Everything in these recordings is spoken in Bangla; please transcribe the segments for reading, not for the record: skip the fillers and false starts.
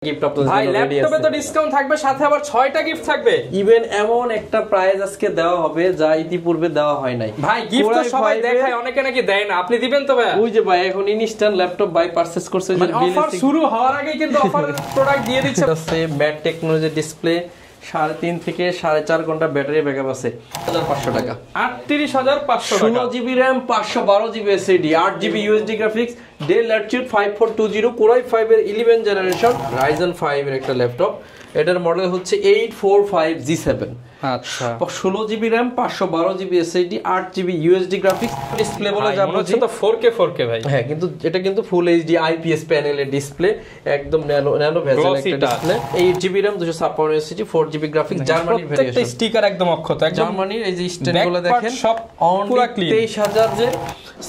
গিফট আপনাদের ভাই জন্য রেডি আছে। ল্যাপটপে তো ডিসকাউন্ট থাকবে, সাথে আবার 6টা গিফট থাকবে। ইভেন এমন একটা প্রাইস আজকে দেওয়া হবে যা ইতিপূর্বে দেওয়া হয় নাই। ভাই গিফট তো সবাই দেখায়, অনেকে নাকি দেয় না, আপনি দিবেন তো ভাই? ওই যে ভাই এখন ইনস্ট্যান্ট ল্যাপটপ বাই পারচেজ করছে, যে অফার শুরু হওয়ার আগেই কিন্তু অফার প্রোডাক্ট দিয়ে দিচ্ছে। আছে ম্যাট টেকনোলজি ডিসপ্লে, 3.5 থেকে 4.5 ঘন্টা ব্যাটারি ব্যাকআপ আছে, 500 টাকা। 38,500 টাকা। 16 GB RAM, 512 GB SSD, 8 GB USD graphics, del Latitude 5420, core i 5 এর 11 জেনারেশন, রাইজেন 5 এর একটা ল্যাপটপ। এটার মডেল হচ্ছে 845G7। আচ্ছা 16 GB RAM, 512 GB SSD, 8 GB USD graphics, display বলে যা মনে হচ্ছে তো 4K ভাই। হ্যাঁ, কিন্তু এটা কিন্তু ফুল এইচডি আইপিএস প্যানেলের ডিসপ্লে, একদম ন্যানো ভেজেল একটা display. 8 GB RAM, 256 SSD, 4 GB graphics, জার্মানির ভেরিয়েশন। প্রত্যেকটা স্টিকার একদম অক্ষত, একদম জার্মানির। এই যে স্ট্যান্ডগুলো দেখেন সব পুরো ক্লিন। 23,000 যে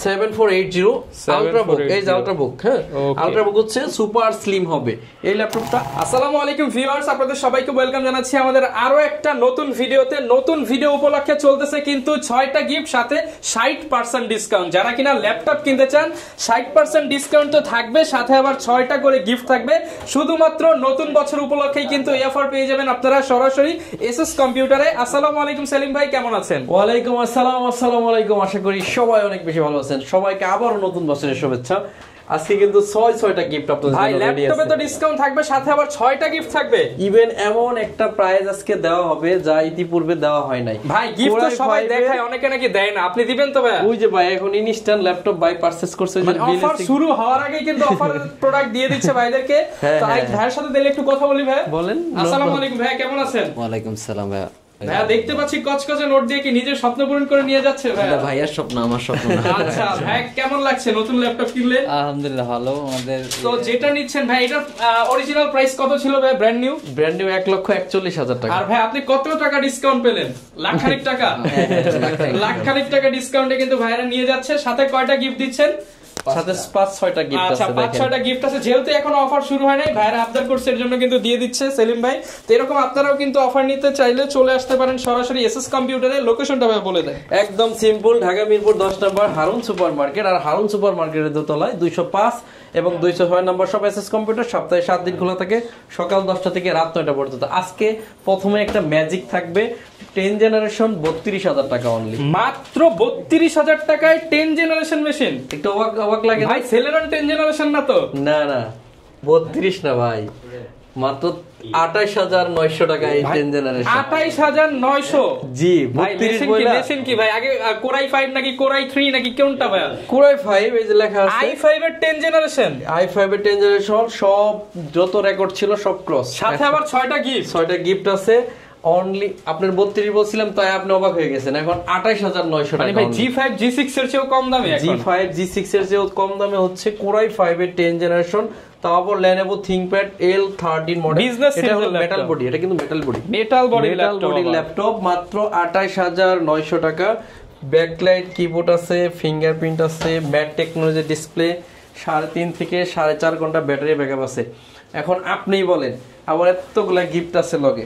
7480 আলট্রাবুক, এই যে আলট্রাবুক, হ্যাঁ আলট্রাবুক হচ্ছে সুপার স্লিম হবে এই ল্যাপটপটা। আসসালামু আলাইকুম ভিউয়ার্স, আপনাদের সবাইকে ওয়েলকাম জানাচ্ছি আমাদের আরো একটা নতুন ভিডিওতে। নতুন ভিডিও উপলক্ষে চলতেছে কিন্তু 6টা গিফট, সাথে 60% ডিসকাউন্ট। যারা কিনা ল্যাপটপ কিনতে চান 60% ডিসকাউন্ট তো থাকবে, সাথে আবার 6টা করে গিফট থাকবে। শুধুমাত্র নতুন বছর উপলক্ষেই কিন্তু এই অফার পেয়ে যাবেন আপনারা সরাসরি এসএস কম্পিউটারে। আসসালামু আলাইকুম সেলিম ভাই, কেমন আছেন? ওয়ালাইকুম আসসালাম। আসসালামু আলাইকুম। আশা করি সবাই অনেক বেশি ভালো আছেন। সবাইকে আবারও নতুন বছরের শুভেচ্ছা। আজকে কিন্তু 6টা গিফট আপনাদের ভাই জন্য রেডি আছে। ল্যাপটপে তো ডিসকাউন্ট থাকবে, সাথে আবার 6টা গিফট থাকবে। ইভেন এমন একটা প্রাইস আজকে দেওয়া হবে যা ইতিপূর্বে দেওয়া হয় নাই। ভাই গিফট তো সবাই দেখায়, অনেকে নাকি দেয় না, আপনি দিবেন তো ভাই? ওই যে ভাই এখন ইনস্ট্যান্ট ল্যাপটপ বাই পারচেজ করছে, যে অফার শুরু হওয়ার আগেই কিন্তু অফার প্রোডাক্ট দিয়ে দিচ্ছে ভাইদেরকে। তো আই ভাইয়ের সাথে দিলে একটু কথা বলি ভাই। বলেন। আসসালামু আলাইকুম ভাই, কেমন আছেন? ওয়ালাইকুম সালাম ভাইয়া। ভাইয়া দেখতে পাচ্ছি কচকচে নোট দিয়ে কি নিজের স্বপ্ন পূরণ করে নিয়ে যাচ্ছে ভাই? এটা ভাইয়ার স্বপ্ন, আমার স্বপ্ন না। আচ্ছা ভাই, কেমন লাগছে নতুন ল্যাপটপ কিনলে? আলহামদুলিল্লাহ ভালো। আমাদের তো যেটা নিচ্ছেন ভাই, এটার অরিজিনাল প্রাইস কত ছিল ভাই? ব্র্যান্ড নিউ 1,41,000 টাকা। আর ভাই আপনি কত টাকা ডিসকাউন্ট পেলেন? লাখ খানিক টাকা। লাখ খানিক টাকা ডিসকাউন্টে কিন্তু ভাইরা নিয়ে যাচ্ছে। সাথে কয়টা গিফট দিচ্ছেন? সাথে 5-6টা গিফট আছে। আচ্ছা 5-6টা গিফট আছে। যেহেতু এখনো অফার শুরু হয় নাই, ভাইরা আবদার করছে, এর জন্য কিন্তু দিয়ে দিচ্ছে সেলিম ভাই। তো এরকম আপনারাও কিন্তু অফার নিতে চাইলে চলে আসতে পারেন সরাসরি এসএস কম্পিউটারে। লোকেশনটা ভাই বলে দেন। একদম সিম্পল, ঢাকা মিরপুর 10 নম্বর হারুন সুপার মার্কেট। আর হারুন সুপার মার্কেটের দোতলায় 205 এবং 206 নম্বর সব এসএস কম্পিউটার। সপ্তাহে 7 দিন খোলা থাকে, সকাল 10টা থেকে রাত 9টা পর্যন্ত। আজকে প্রথমে একটা ম্যাজিক থাকবে, 10 জেনারেশন 32,000 টাকা অনলি। মাত্র 32,000 টাকায় 10 জেনারেশন মেশিন। একটু অবাক লাগে ভাই সেলেরন 10 জেনারেশন না তো? না 32 না ভাই, মাত্র 28,900 টাকা এই 10 জেনারেশন। 28,900? জি, ভাই 32 বইলা মেশিন কি ভাই? আগে কোরাই 5 নাকি কোরাই 3 নাকি কোনটা ভাই? কোরাই 5 এই যে লেখা আছে, i5 এর 10 জেনারেশন। i5 এর 10 জেনারেশন, সব যত রেকর্ড ছিল সব ক্রস। সাথে আবার 6টা গিফট। 6টা গিফট আছে অনলি। আপনার 32 বলছিলাম তাই আপনি অবাক হয়ে গেছেন। এখন 28,900 টাকা। মানে ভাই G5 G6 এর চেয়েও কম দামে এখন। G5 G6 এর চেয়েও কম দামে হচ্ছে কোরাই 5 এর 10 জেনারেশন। তারপর Lenovo ThinkPad L13 মডেল। এটা হলো মেটাল বডি, এটা কিন্তু metal body, metal body laptop. মাত্র 28,900 টাকা। ব্যাকলাইট কিবোর্ড আছে, ফিঙ্গারপ্রিন্ট আছে, ম্যাট টেকনোলজি ডিসপ্লে, 3.5 থেকে 4.5 ঘন্টা ব্যাটারি ব্যাকআপ আছে। এখন আপনিই বলেন, আবার এতগুলা গিফট আছে লগে,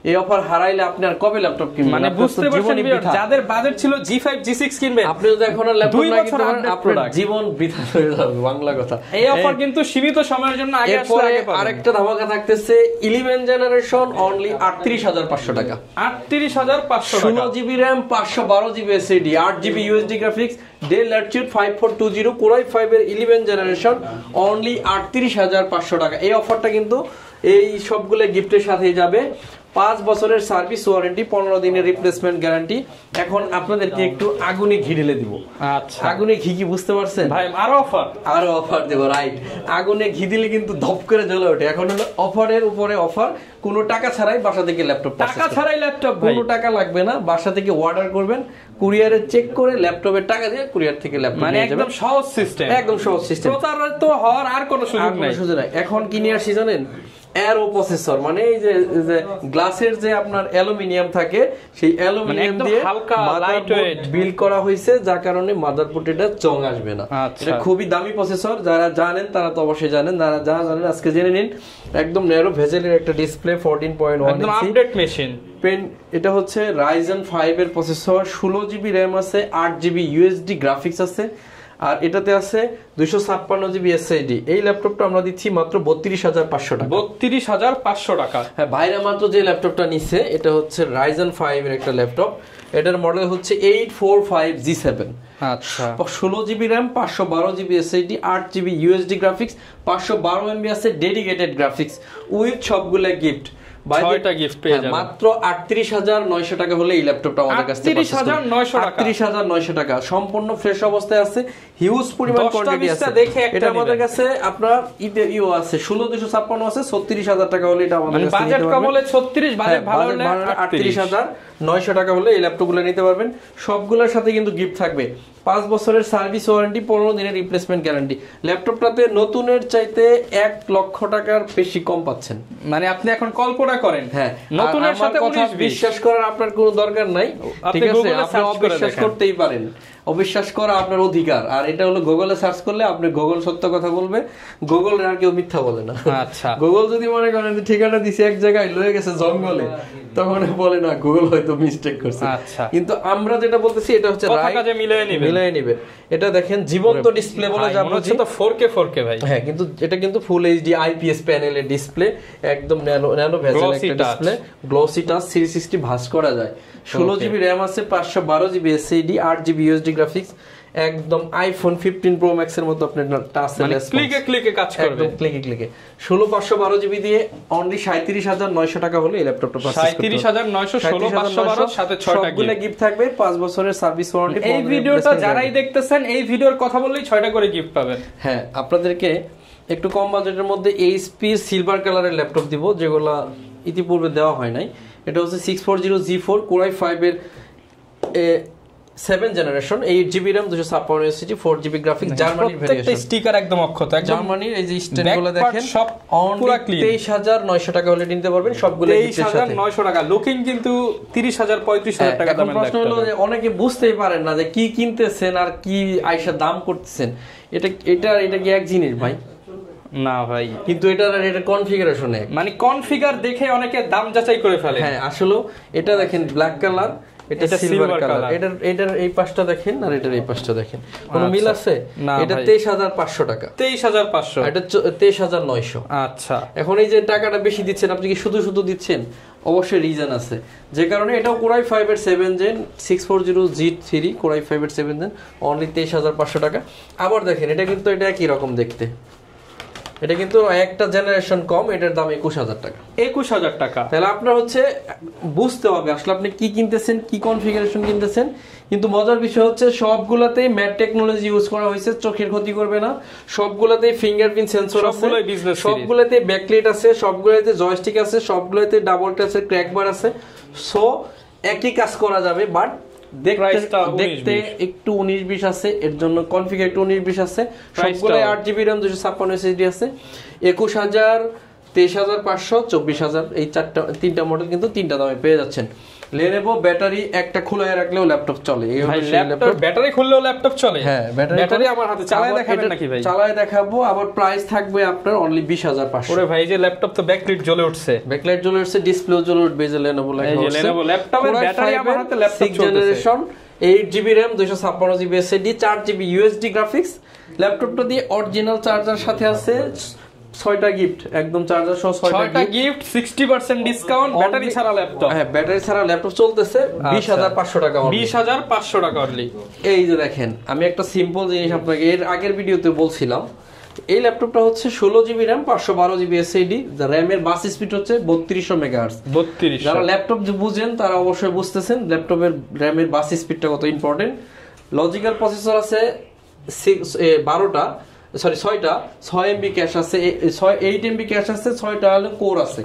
এই অফার হারাইলে আপনি আর কবে ল্যাপটপ কিনবেন? মানে বুঝতে পারছেন যাদের বাজেট ছিল G5 G6 কিনবে, আপনি যদি এখন আর ল্যাপটপ না কিনতে পারেন, আপনার প্রোডাক্ট জীবন বৃথা হয়ে যাবে, বাংলা কথা। এই অফার কিন্তু সীমিত সময়ের জন্য, আগে আসলে আগে পাবেন। আরেকটা ধামাকা থাকতেছে, 11 জেনারেশন অনলি 38,500 টাকা। 38,500 টাকা। 16 GB RAM, 512 GB SSD, 8 GB USD graphics, del Latitude 5420, core i 5 এর 11 জেনারেশন অনলি 38,500 টাকা। এই অফারটা কিন্তু এই সবগুলো গিফটের সাথেই যাবে। 5 বছরের সার্ভিস ওয়ারেন্টি, 15 দিনের রিপ্লেসমেন্ট গ্যারান্টি। এখন আপনাদেরকে একটু আগুনে ঘি ঢেলে দিব। আচ্ছা আগুনে ঘি কি বুঝতে পারছেন ভাই? আরো অফার দেব, রাইট। আগুনে ঘি দিলে কিন্তু ধপ করে জ্বলে ওঠে। এখন হলো অফারের উপরে অফার, কোনো টাকা ছাড়াই বাসা থেকে ল্যাপটপ, টাকা ছাড়াই ল্যাপটপ, কোনো টাকা লাগবে না। বাসা থেকে অর্ডার করবেন, কুরিয়ারে চেক করে ল্যাপটপের টাকা দিয়ে কুরিয়ার থেকে ল্যাপটপ মানে একদম সহজ সিস্টেম, একদম সহজ সিস্টেম। প্রতারিত হওয়ার আর কোনো সুযোগ নাই। এখন কি নিয়ে আসি জানেন? এরো প্রসেসর, মানে এই যে গ্লাসের যে আপনার অ্যালুমিনিয়াম থাকে, সেই অ্যালুমিনিয়াম দিয়ে হালকা লাইটওয়েট বিল্ড করা হয়েছে, যার কারণে মাদারবোর্ডে এটা জং আসবে না। এটা খুবই দামি প্রসেসর, যারা জানেন তারা তো অবশ্যই জানেন, যারা জানেন আজকে জেনে নিন। একদম ন্যারো ভেজেলের একটা ডিসপ্লে, 14.1 একদম আপডেট মেশিন। এটা হচ্ছে রাইজেন 5 এর প্রসেসর, 16 জিবি র্যাম আছে, 8 জিবি ইউএসডি গ্রাফিক্স আছে, আর এটাতে আছে 256 জিবি এসএসডি। এই ল্যাপটপটা আমরা দিচ্ছি মাত্র 32,500 টাকা। 32,500 টাকা। হ্যাঁ, ভাইরা মাত্র যে ল্যাপটপটা নিছে এটা হচ্ছে Ryzen 5 এর একটা ল্যাপটপ। এটার মডেল হচ্ছে 845G7। আচ্ছা, 16 GB RAM, 512 GB SSD, 8 GB USD graphics, 512 MB আছে ডেডিকেটেড গ্রাফিক্স উইথ সবগুলা গিফট। 6টা গিফট পেয়ে যাবেন মাত্র 38,900 টাকা হলে এই ল্যাপটপটা আমাদের কাছে 38,900 টাকা। সম্পূর্ণ ফ্রেশ অবস্থায় আছে, হিউজ পরিমাণ কোয়ান্টিটি আছে। এটা আমাদের কাছে আপনার ইও আছে 16,256 আছে, 36,000 টাকা হলে এটা আমাদের কাছে বাজেট কম হলে 36, বাজেট ভালো হলে 38,900 টাকা হলে এই ল্যাপটপগুলো নিতে পারবেন। সবগুলোর সাথে কিন্তু গিফট থাকবে, 5 বছরের সার্ভিস ওয়ারেন্টি, 15 দিনের রিপ্লেসমেন্ট গ্যারান্টি। ল্যাপটপটাতে নতুনের চাইতে 1 লক্ষ টাকার বেশি কম পাচ্ছেন। মানে আপনি এখন কল্পনা করেন, হ্যাঁ, নতুনের সাথে 19 বিশ্বাস করার আপনার কোনো দরকার নাই, ঠিক আছে? আপনি অবিশ্বাস করতেই পারেন, অবিশ্বাস করা আপনার অধিকার। আর এটা হলো গুগলে সার্চ করলে আপনি গুগল সত্য কথা বলবে, গুগল আর কেউ মিথ্যা বলে না। আচ্ছা, গুগল যদি মনে করেন ঠিকানা দিছে এক জায়গায় লয়ে গেছে জঙ্গলে, তখন বলে না গুগল হয়তো মিস্টেক করছে। আচ্ছা, কিন্তু আমরা যেটা বলতেছি এটা হচ্ছে কথাটা মিলিয়ে নেবে। এটা দেখেন জীবন্ত ডিসপ্লে বলে যা বলছি, তো 4K ভাই। হ্যাঁ, কিন্তু এটা কিন্তু ফুল এইচডি আইপিএস প্যানেলের ডিসপ্লে, একদম ন্যানো ভেজেল একটা ডিসপ্লে, গ্লসি টাচ, 360 ভাঁজ করা যায়। 16 জিবি র্যাম আছে, 512 GB SSD, 8 GB USD graphics, একদম আইফোন 15 প্রো ম্যাক্স এর মতো আপনার টাচ ক্লিকে কাজ করবে, একদম ক্লিকে 16/512 জিবি দিয়ে অনলি 37,900 টাকা হলে এই ল্যাপটপটা পারচেজ করতে পারবেন। 37,900, 16/512 সাথে 6টা সবগুলো গিফট থাকবে, 5 বছরের সার্ভিস ওয়ারেন্টি। এই ভিডিওটা যারাই দেখতেছেন এই ভিডিওর কথা বললেই 6টা করে গিফট পাবেন। হ্যাঁ, আপনাদেরকে একটু কম বাজেটের মধ্যে এইচপি সিলভার কালারের ল্যাপটপ দিব, যেগুলো ইতিপূর্বে দেওয়া হয় নাই। এটা হচ্ছে 640G4 Core i5 এর 7 generation, 8 GB RAM, 256 SSD, 4 GB graphics, জার্মানির ভেরিয়েশন। প্রত্যেকটা স্টিকার একদম অক্ষত, একদম জার্মানির। এই যে স্ট্যান্ডগুলো দেখেন সব পুরো ক্লিন। 23,900 টাকা হলে নিতে পারবেন সবগুলো গিফটের সাথে। 23,900 টাকা, লুকিং কিন্তু 30,000 35,000 টাকা দামের ল্যাপটপ। প্রশ্ন হলো যে অনেকে বুঝতেই পারেন না যে কি কিনতেছেন আর কি আইসা দাম করতেছেন। এটা কি এক জিনিস ভাই? না ভাই, কিন্তু এটা কনফিগারেশন এক, মানে কনফিগার দেখে অনেকে দাম যাচাই করে ফেলে। হ্যাঁ, আসলে এটা দেখেন ব্ল্যাক কালার, এটা সিলভার কালার, এটার এই পাশটা দেখেন আর এটার এই পাশটা দেখেন, কোনো মিল আছে? এটা 23,500 টাকা, 23,500, এটা 23,900। আচ্ছা, এখন এই যে টাকাটা বেশি দিচ্ছেন, আপনি কি শুধু দিচ্ছেন? অবশ্যই রিজন আছে, যে কারণে এটাও Core i5 এর 7 জেন 640G3 Core i5 এর 7 জেন, অনলি 23,500 টাকা। আবার দেখেন এটা কিন্তু এটা একই রকম দেখতে, এটা কিন্তু একটা জেনারেশন কম, এটার দাম 21,000 টাকা। 21,000 টাকা। তাহলে আপনার হচ্ছে বুঝতে হবে আসলে আপনি কি কিনতেছেন, কি কনফিগারেশন কিনতেছেন। কিন্তু মজার বিষয় হচ্ছে সবগুলাতেই ম্যাট টেকনোলজি ইউজ করা হয়েছে, চোখের ক্ষতি করবে না। সবগুলাতেই ফিঙ্গারপ্রিন্ট সেন্সর আছে, সবগুলাতেই ব্যাকলাইট আছে, সবগুলাতে জয়স্টিক আছে, সবগুলাতে ডাবল টাচের ক্র্যাক বার আছে। সো একই কাজ করা যাবে, বাট দেখতে একটু 19-20 আছে, এর জন্য কনফিগার একটু 19-20 আছে। সবগুলো 8 জিবি RAM, 256 এসএসডি আছে। 21,000, 23,500, 24,000 এই তিনটা মডেল কিন্তু তিনটা দামে পেয়ে যাচ্ছেন। Lenovo ব্যাটারি একটা খুলে রাখলেও ল্যাপটপ চলে। এই হলো সেই ল্যাপটপ, ব্যাটারি খুললেও ল্যাপটপ চলে। হ্যাঁ, ব্যাটারি আমার হাতে চালায় দেখাবেন নাকি ভাই? চালায় দেখাবো। আবার প্রাইস থাকবে আপনার অনলি 20,500। ওরে ভাই, যে ল্যাপটপ তো ব্যাকলাইট জ্বলে উঠছে, ব্যাকলাইট জ্বলে উঠছে, ডিসপ্লেও জ্বলে উঠবে। যে Lenovo লেখা আছে, Lenovo ল্যাপটপের ব্যাটারি আমার হাতে, laptop 6 generation, 8 GB RAM, 256 GB SSD, 4 GB USD graphics. ল্যাপটপটা দিয়ে অরিজিনাল চার্জার সাথে আছে, 6টা গিফট, একদম চার্জার সহ 6টা গিফট, 60% ডিসকাউন্ট, ব্যাটারি ছাড়া ল্যাপটপ। হ্যাঁ, ব্যাটারি ছাড়া ল্যাপটপ চলতেছে 20,500 টাকা, 20,500 টাকা অনলি। এই যে দেখেন, আমি একটা সিম্পল জিনিস আপনাকে এর আগের ভিডিওতে বলছিলাম। এই ল্যাপটপটা হচ্ছে 16 GB RAM, 512 GB SSD, RAM এর বাস স্পিড হচ্ছে 3200 মেগাহার্টজ। 3200। যারা ল্যাপটপ বুঝেন তারা অবশ্যই বুঝতেছেন ল্যাপটপের RAM এর বাস স্পিডটা কত ইম্পর্টেন্ট। লজিক্যাল প্রসেসর আছে 6টা, 6 এমবি ক্যাশ আছে, 8 এমবি ক্যাশ আছে, 6টা হলো কোর আছে।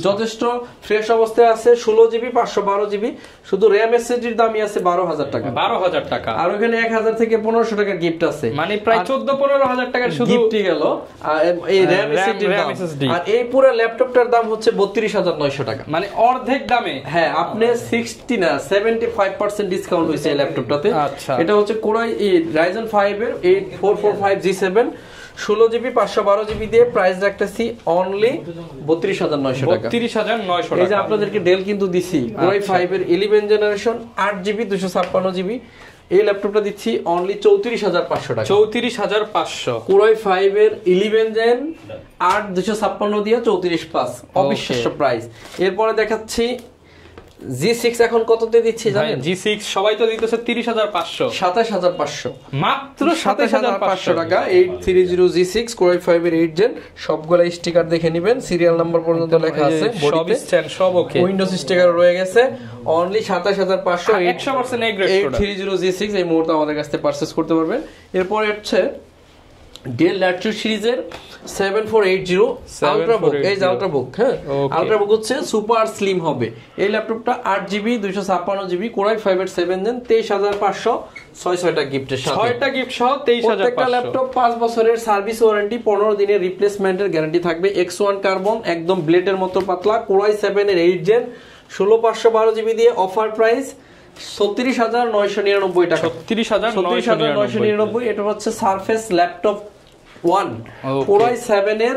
যথেষ্ট ফ্রেশ অবস্থায় আছে। 16 জিবি, 512 জিবি, শুধু RAM এসএসডির দামই আছে 12,000 টাকা। 12,000 টাকা। আর ওখানে 1,000 থেকে 1,500 টাকার গিফট আছে, মানে প্রায় 14-15,000 টাকার শুধু গিফটই গেল। এই RAM এসএসডির দাম, আর এই পুরো ল্যাপটপটার দাম হচ্ছে 32,900 টাকা, মানে অর্ধেক দামে। হ্যাঁ, আপনি 75% ডিসকাউন্ট হয়েছে এই ল্যাপটপটাতে। এটা হচ্ছে Core Ryzen 5 এর 8445G7, 16 জিবি, 512 জিবি দিয়ে প্রাইস রাখতেছি অনলি 32,900 টাকা। 32,900 টাকা। এই যে আপনাদেরকে ডেল কিন্তু দিছি Core i5 এর 11 জেনারেশন, 8 জিবি, 256 জিবি, এই ল্যাপটপটা দিচ্ছি অনলি 34,500 টাকা। 34,500 কোরাই 5 এর 11 জেন 8256 দিয়ে 34,500 অবিশ্বাস্য প্রাইস। এরপরে দেখাচ্ছি G6 এখন কততে দিচ্ছি জানেন? G6 সবাই তো দিতেছে 30,500, 27,500 মাত্র 27,500 টাকা। 830 G6 কোরাই 5 এর 8 জেন, সবগুলা স্টিকার দেখে নেবেন, সিরিয়াল নাম্বার পর্যন্ত লেখা আছে, সব স্ট্যান্ড সব ওকে, উইন্ডোজ স্টিকার রয়ে গেছে। Only 27,500 100% A grade product. 830 G6 এই মুহূর্তে আমাদের কাছ থেকে পারচেজ করতে পারবেন। এরপর হচ্ছে ডেল ল্যাটিটিউড সিরিজের 7480 আলট্রাবুক। এই যে আলট্রাবুক, হ্যাঁ আলট্রাবুক হচ্ছে সুপার স্লিম হবে। এই ল্যাপটপটা 8GB 256GB কোরাই 5 এর 7 জেন 23,500, 6টা গিফটের সাথে, 6টা গিফট সহ 23,500। প্রত্যেকটা ল্যাপটপ 5 বছরের সার্ভিস ওয়ারেন্টি, 15 দিনের রিপ্লেসমেন্টের গ্যারান্টি থাকবে। X1 কার্বন একদম ব্লেডের মতো পাতলা, কোরাই 7 এর 8 জেন 16512GB দিয়ে অফার প্রাইস 36,999 টাকা। 36,999। এটা হচ্ছে সারফেস ল্যাপটপ 1 কোরাই 7 এর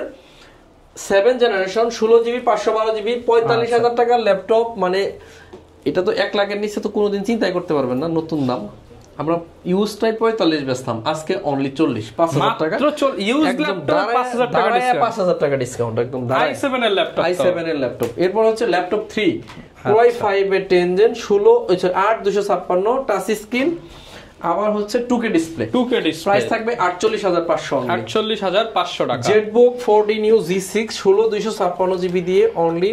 7 জেনারেশন 16GB 512GB 45,000 টাকার ল্যাপটপ। মানে এটা তো 1 লাখের নিচে তো কোনোদিন চিন্তাই করতে পারবেন না। নতুন দাম আমরা ইউজ টাইপ 45 বেচতাম, আজকে অনলি 40, 5,000 টাকা মাত্র। ইউজ ল্যাপটপ 5,000 টাকা ডিসকাউন্ট, 5,000 টাকা ডিসকাউন্ট একদম। i7 এর ল্যাপটপ, i7 এর ল্যাপটপ। এরপর হচ্ছে ল্যাপটপ 3 কোরাই 5 এর 10 জেন 8 256 টাচ স্ক্রিন, আবার হচ্ছে 2K ডিসপ্লে। প্রাইস থাকবে 48,500, 48,500 টাকা। Jetbook 4D new G6 16 256GB দিয়ে অনলি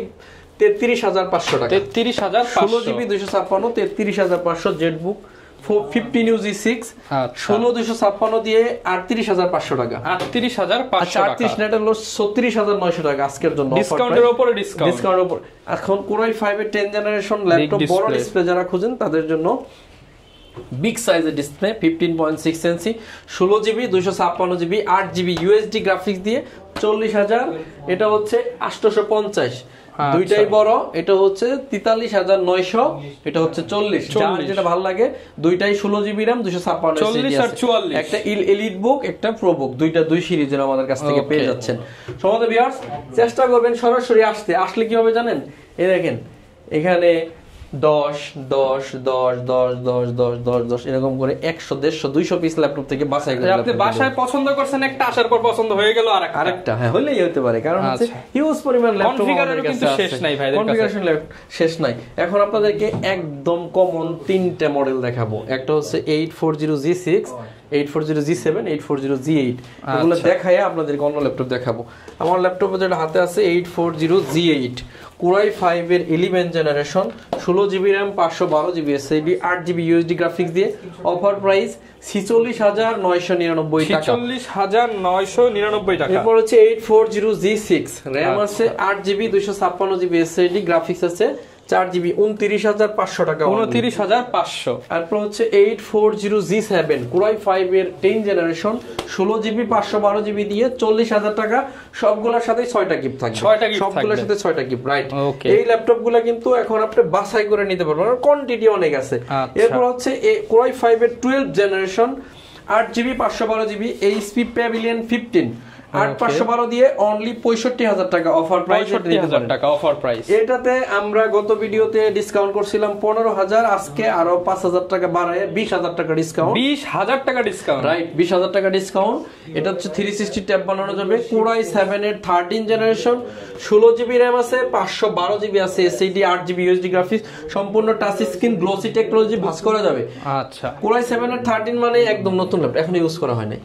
33,500 টাকা। 33,500 16GB 256 33,500 জেটবুক 50 নিউ G6 16 256 দিয়ে 38,500 টাকা। 38,500 টাকা। 38 নেট হলো 36,900 টাকা আজকের জন্য, ডিসকাউন্টের উপরে ডিসকাউন্টের উপর। এখন কোরাই 5 এর 10 জেনারেশন ল্যাপটপ বড় ডিসপ্লে যারা খুঁজেন তাদের জন্য বিগ সাইজের ডিসপ্লে 15.6 ইঞ্চি 16GB 256GB 8GB USD graphics দিয়ে 40,000। এটা হচ্ছে 850, দুইটাই বড়। এটা হচ্ছে 43,900, এটা হচ্ছে 40। যার যেটা ভালো লাগে, দুইটাই 16GB RAM 256 40 আর 44, একটা এলিট বুক একটা প্রো বুক, দুই সিরিজের আমাদের কাছ থেকে পেয়ে যাচ্ছেন। সমস্ত ভিউয়ার্স চেষ্টা করবেন সরাসরি আসলে কি হবে জানেন? এই দেখেন এখানে 10 10 10 10 10 10 10 10 এরকম করে 100 150 200 পিস ল্যাপটপ থেকে বাছাই করে আপনি বাসায় পছন্দ করছেন একটা, আসার পর পছন্দ হয়ে গেল আরেকটা। হ্যাঁ হলেই হতে পারে, কারণ হচ্ছে হিউজ পরিমাণ ল্যাপটপ কনফিগারেরও কিন্তু শেষ নাই ভাই, কনফিগারেশন শেষ নাই। এখন আপনাদেরকে একদম কমন তিনটা মডেল দেখাবো। একটা হচ্ছে 840 G6, 840 G7, 840 G8। এগুলো দেখায় আপনাদেরকে অন্য ল্যাপটপ দেখাবো। আমার ল্যাপটপে যেটা হাতে আছে 840 G8 কোরাই 5 এর 11 generation 16GB RAM 512GB SSD 8GB USD graphics দিয়ে অফার প্রাইস 46,999 টাকা। 46,999 টাকা। এরপর হচ্ছে 840 G6 RAM আছে 8GB 256GB SSD গ্রাফিক্স আছে 4GB 29,500 টাকা। 29,500। তারপর হচ্ছে 840 G7 কোরাই 5 এর 10 জেনারেশন 16GB 512GB দিয়ে 40,000 টাকা। সবগুলোর সাথে 6টা গিফট থাকবে, সবগুলোর সাথে 6টা গিফট, রাইট? এই ল্যাপটপগুলো কিন্তু এখন আপনি বাছাই করে নিতে পারবেন, কোয়ান্টিটি অনেক আছে। এরপর হচ্ছে কোরাই 5 এর 12 generation 8GB 512GB HP pavilion 15 8,512 দিয়ে অনলি 65,000 টাকা অফার প্রাইস। 65,000 টাকা অফার প্রাইস। এটাতে আমরা গত ভিডিওতে ডিসকাউন্ট করছিলাম 15,000, আজকে আরো 5,000 টাকা বাড়ায় 20,000 টাকা ডিসকাউন্ট। 20,000 টাকা ডিসকাউন্ট, রাইট? 20,000 টাকা ডিসকাউন্ট। এটা হচ্ছে 360 ট্যাব বানানো যাবে। কোরাই 7 এর 13 জেনারেশন 16GB RAM আছে 512GB আছে SSD 8GB USD গ্রাফিক্স, সম্পূর্ণ টাচ স্ক্রিন গ্লোসি টেকনোলজি, ভাঁজ করা যাবে। আচ্ছা, কোরাই 7 এর 13 মানে একদম নতুন ল্যাপটপ, এখন ইউজ করা হয় না।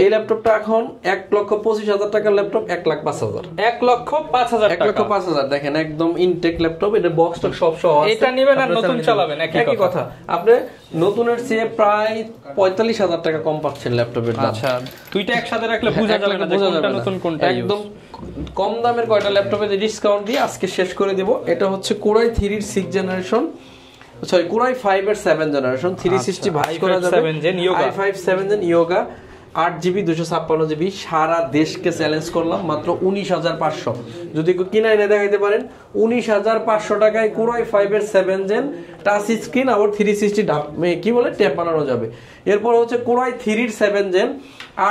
এই ল্যাপটপটা এখন 1,25,000 টাকার ল্যাপটপ 1,05,000, 1,05,000 টাকা, 1,05,000। দেখেন একদম ইনটেক ল্যাপটপ, এটা বক্স টক সব সহ আছে। এটা নেবেন আর নতুন চালাবেন, একই কথা। আপনি নতুনের চেয়ে প্রায় 45,000 টাকা কম পাচ্ছেন ল্যাপটপের দাম। আচ্ছা, দুইটা একসাথে রাখলে বোঝা যাবে না কোনটা নতুন কোনটা ইউজ। একদম কম দামের কয়টা ল্যাপটপে ডিসকাউন্ট দিয়ে আজকে শেষ করে দেব। এটা হচ্ছে কোরাই 3 এর 6 জেনারেশন, সরি কোরাই 5 এর 7 জেনারেশন 360 ভাঁজ করা যাবে। i5 7 gen yoga 8GB 256GB। সারা দেশকে চ্যালেঞ্জ করলাম মাত্র 19,500। যদি কিনা এনে দেখাইতে পারেন 19,500 টাকায় কোরাই 5 এর 7 জেন টাচ স্ক্রিন আবার 360 কি বলে ট্যাব বানানো যাবে। এরপর হচ্ছে কোরাই 3 এর 7 জেন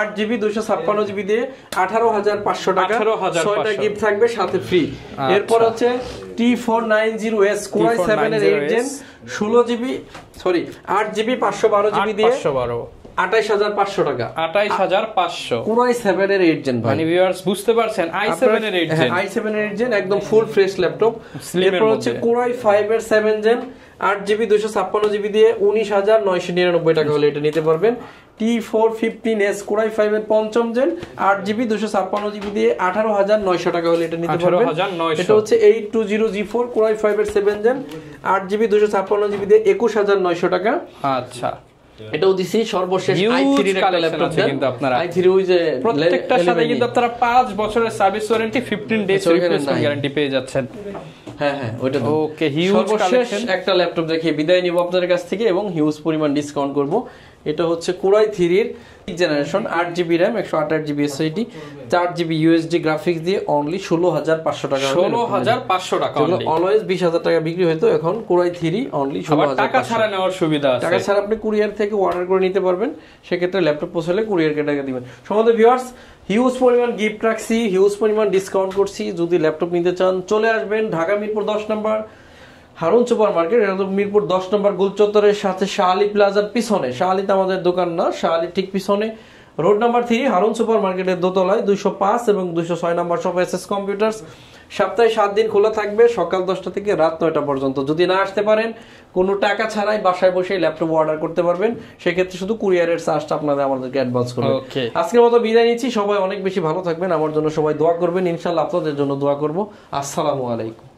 8GB 256GB দিয়ে 18,500 টাকা, 6টা গিফট থাকবে সাথে ফ্রি। এরপর হচ্ছে T490S কোরাই 7 এর 8 gen 16GB sorry 8GB 512GB দিয়ে 512 28500 টাকা, 28500 Core i7 এর 8 জেন ভাই। মানে ভিউয়ার্স বুঝতে পারছেন i7 এর 8 জেন, i7 এর 8 জেন একদম ফুল ফ্রেশ ল্যাপটপ। এরপর হচ্ছে Core i5 এর 7 জেন 8GB 256GB দিয়ে 19999 টাকা হলে এটা নিতে পারবেন। T415S Core i5 এর 5ম জেন 8GB 256GB দিয়ে 18900 টাকা হলে এটা নিতে পারবেন। 18900 এটা হচ্ছে 820G4 Core i5 এর 7 জেন 8GB 256GB দিয়ে 21900 টাকা। আচ্ছা, এটাও দিছি সর্বশেষ i3 এর একটা ল্যাপটপ কিন্তু আপনারা i3 ওই যে প্রত্যেকটার সাথে কিন্তু আপনারা 5 বছরের service warranty 15 days replacement guarantee পেয়ে যাচ্ছেন। হ্যাঁ ওইটা ওকে, হিউজ কালেকশন। একটা ল্যাপটপ দেখিয়ে বিদায় নিব আপনাদের কাছ থেকে এবং হিউজ পরিমাণ ডিসকাউন্ট করব। এটা হচ্ছে Core i3 এর generation 8GB RAM 128GB SSD 4GB USD graphics দিয়ে অনলি 16500 টাকা। 16500 টাকা অনলি। অলওয়েজ 20000 টাকা বিক্রি হতো, এখন Core i3 অনলি 16500 টাকা ছাড়া নেওয়ার সুবিধা আছে। টাকা ছাড়া আপনি কুরিয়ার থেকে অর্ডার করে নিতে পারবেন, সেক্ষেত্রে ল্যাপটপ পৌঁছালে কুরিয়ারকে টাকা দিবেন। সম্মানিত ভিউয়ার্স, হিউজ পরিমাণ গিফট রাখছি, হিউজ পরিমাণ ডিসকাউন্ট করছি। যদি ল্যাপটপ নিতে চান চলে আসবেন ঢাকা মিরপুর 10 নম্বর হারুন সুপার মার্কেট, এটা মিরপুর 10 নম্বর গোল চত্বরের সাথে শাহালি প্লাজার পিছনে, শাহালিতে আমাদের দোকান না, শাহালি ঠিক পিছনে রোড নাম্বার 3 হারুন সুপার মার্কেটের দোতলায় 205 এবং 206 নম্বর শপ এসএস কম্পিউটার্স। সপ্তাহে 7 দিন খোলা থাকবে, সকাল 10টা থেকে রাত 9টা পর্যন্ত। যদি না আসতে পারেন কোনো টাকা ছাড়াই বাসায় বসে ল্যাপটপ অর্ডার করতে পারবেন, সেক্ষেত্রে শুধু কুরিয়ারের চার্জটা আপনাদের আমাদেরকে অ্যাডভান্স করবেন। আজকের মতো বিদায় নিচ্ছি, সবাই অনেক বেশি ভালো থাকবেন, আমার জন্য সবাই দোয়া করবেন, ইনশাআল্লাহ আপনাদের জন্য দোয়া করব। আসসালামু আলাইকুম।